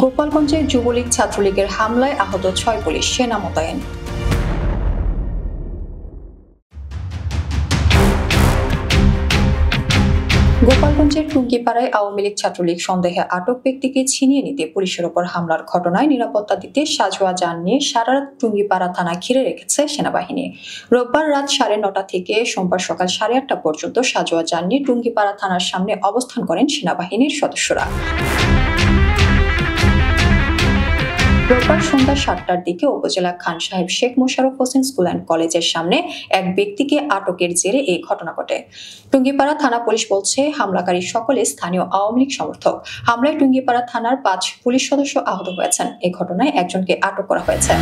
গোপালগঞ্জে যুবলীগ ছাত্রলীগের হামলায় আহত ৬ পুলিশ, সেনা মোতায়েন। গোপালগঞ্জের টুঙ্গিপাড়ায় আওয়ামী লীগ ছাত্রলীগ সন্দেহে আটক ব্যক্তিকে ছিনিয়ে নিতে পুলিশের ওপর হামলার ঘটনায় নিরাপত্তা দিতে সাজোয়া যান নিয়ে সারারাত টুঙ্গিপাড়া থানা ঘিরে রেখেছে সেনাবাহিনী। রোববার রাত 9:30 থেকে সোমবার সকাল 8:30 পর্যন্ত সাজোয়া যান নিয়ে টুঙ্গিপাড়া থানার সামনে অবস্থান করেন সেনাবাহিনীর সদস্যরা। রোববার সন্ধ্যা 7টার দিকে উপজেলা খান সাহেব শেখ মোশাররফ হোসেন স্কুল অ্যান্ড কলেজের সামনে এক ব্যক্তিকে আটকের জেরে এই ঘটনা ঘটে। টুঙ্গিপাড়া থানা পুলিশ বলছে, হামলাকারী সকলে স্থানীয় আওয়ামী লীগ সমর্থক। হামলায় টুঙ্গিপাড়া থানার 5 পুলিশ সদস্য আহত হয়েছেন। এই ঘটনায় একজনকে আটক করা হয়েছে।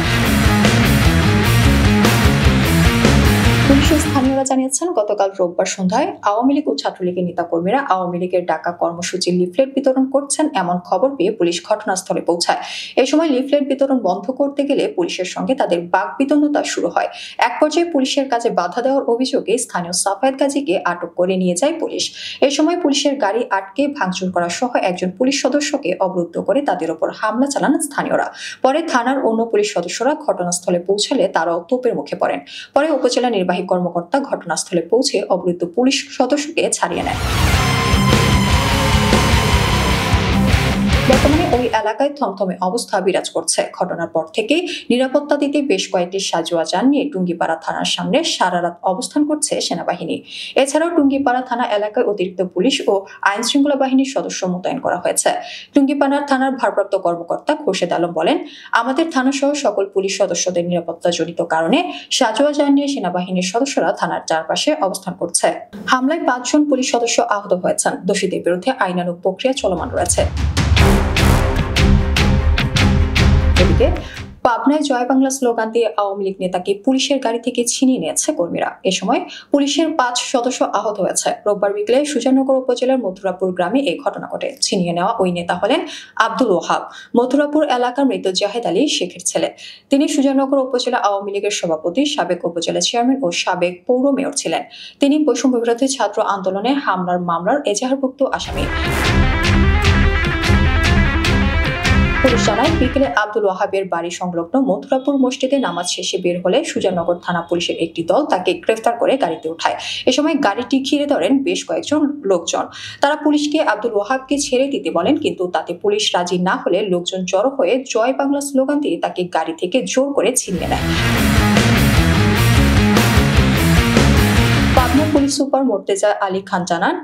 পুলিশের স্থানীয়রা জানিয়েছেন, গতকাল রোববার সন্ধ্যায় আওয়ামী লীগ ও ছাত্রলীগের নেতাকর্মীরা আওয়ামী লীগের ডাকা কর্মসূচির লিফলেট বিতরণ করছেন এমন খবর পেয়ে পুলিশ ঘটনাস্থলে পৌঁছায়। এ সময় লিফলেট বিতরণ বন্ধ করতে গেলে পুলিশের সঙ্গে তাদের বাকবিতণ্ডতা শুরু হয়। এক পর্যায়ে পুলিশের কাজে বাধা দেওয়ার অভিযোগে স্থানীয় সাফায়েত গাজীকে আটক করে নিয়ে যায় পুলিশ। এ সময় পুলিশের গাড়ি আটকে ভাঙচুর করা সহ একজন পুলিশ সদস্যকে অবরুদ্ধ করে তাদের ওপর হামলা চালান স্থানীয়রা। পরে থানার অন্য পুলিশ সদস্যরা ঘটনাস্থলে পৌঁছালে তারাও তোপের মুখে পড়েন। পরে উপজেলা নির্বাহী কর্মকর্তা ঘটনাস্থলে পৌঁছে অবরুদ্ধ পুলিশ সদস্যকে ছাড়িয়ে নেন। বর্তমানে ওই এলাকায় থমথমে অবস্থা বিরাজ করছে। ঘটনার পর থেকেই নিরাপত্তা দিতে বেশ কয়েকটি সাজোয়া যান নিয়ে টুঙ্গিপাড়া থানার সামনে সারা রাত অবস্থান করছে সেনাবাহিনী। এছাড়াও টুঙ্গিপাড়া থানা এলাকায় অতিরিক্ত পুলিশ ও আইন শৃঙ্খলা বাহিনীর সদস্য মোতায়েন করা হয়েছে। টুঙ্গিপাড়া থানার ভারপ্রাপ্ত কর্মকর্তা খোরশেদ আলম বলেন, আমাদের থানা সহ সকল পুলিশ সদস্যদের নিরাপত্তাজনিত কারণে সাজোয়া যান নিয়ে সেনাবাহিনীর সদস্যরা থানার চারপাশে অবস্থান করছে। হামলায় 5 জন পুলিশ সদস্য আহত হয়েছেন। দোষীদের বিরুদ্ধে আইনানুগ প্রক্রিয়া চলমান রয়েছে। এদিকে পাবনায় জয় বাংলা স্লোগান দিয়ে আওয়ামী লীগ নেতাকে পুলিশের গাড়ি থেকে ছিনিয়ে নিয়েছে কর্মীরা। এ সময় পুলিশের 5 সদস্য আহত হয়েছে। রোববার বিকেলে সুজানগর উপজেলার মথুরাপুর গ্রামে এই ঘটনা ঘটে। ছিনিয়ে নেওয়া ওই নেতা হলেন আব্দুল ওহাব, মথুরাপুর এলাকার মৃত জাহেদ আলী শেখের ছেলে। তিনি সুজানগর উপজেলা আওয়ামী লীগের সভাপতি, সাবেক উপজেলা চেয়ারম্যান ও সাবেক পৌর মেয়র ছিলেন। তিনি বৈষম্য বিরোধী ছাত্র আন্দোলনে হামলার মামলার এজাহারভুক্ত আসামি। পুলিশ জানায়, বিকেলে আব্দুল ওয়াহাবের বাড়ি সংলগ্ন মথুরাপুর মসজিদে নামাজ শেষে বের হলে সুজানগর থানা পুলিশের একটি দল তাকে গ্রেফতার করে গাড়িতে উঠায়। এ সময় গাড়িটি ঘিরে ধরেন বেশ কয়েকজন লোকজন। তারা পুলিশকে আব্দুল ওয়াহাবকে ছেড়ে দিতে বলেন, কিন্তু তাতে পুলিশ রাজি না হলে লোকজন জড়ো হয়ে জয় বাংলা স্লোগান দিয়ে তাকে গাড়ি থেকে জোর করে ছিনিয়ে নেয়। পাবনা পুলিশ সুপার মোর্তেজা আলী খান জানান,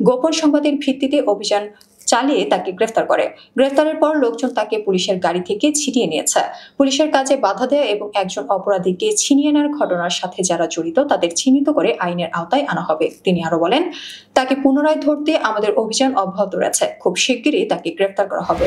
গোপন সংবাদের ভিত্তিতে অভিযান চালিয়ে তাকে গ্রেফতার করে। গ্রেফতারের পর লোকজন তাকে পুলিশের গাড়ি থেকে ছিনিয়ে নিয়েছে। পুলিশের কাজে বাধা দেয় এবং একজন অপরাধীকে ছিনিয়ে নেওয়ার ঘটনার সাথে যারা জড়িত তাদের চিহ্নিত করে আইনের আওতায় আনা হবে। তিনি আরো বলেন, তাকে পুনরায় ধরতে আমাদের অভিযান অব্যাহত রয়েছে। খুব শিগগিরই তাকে গ্রেফতার করা হবে।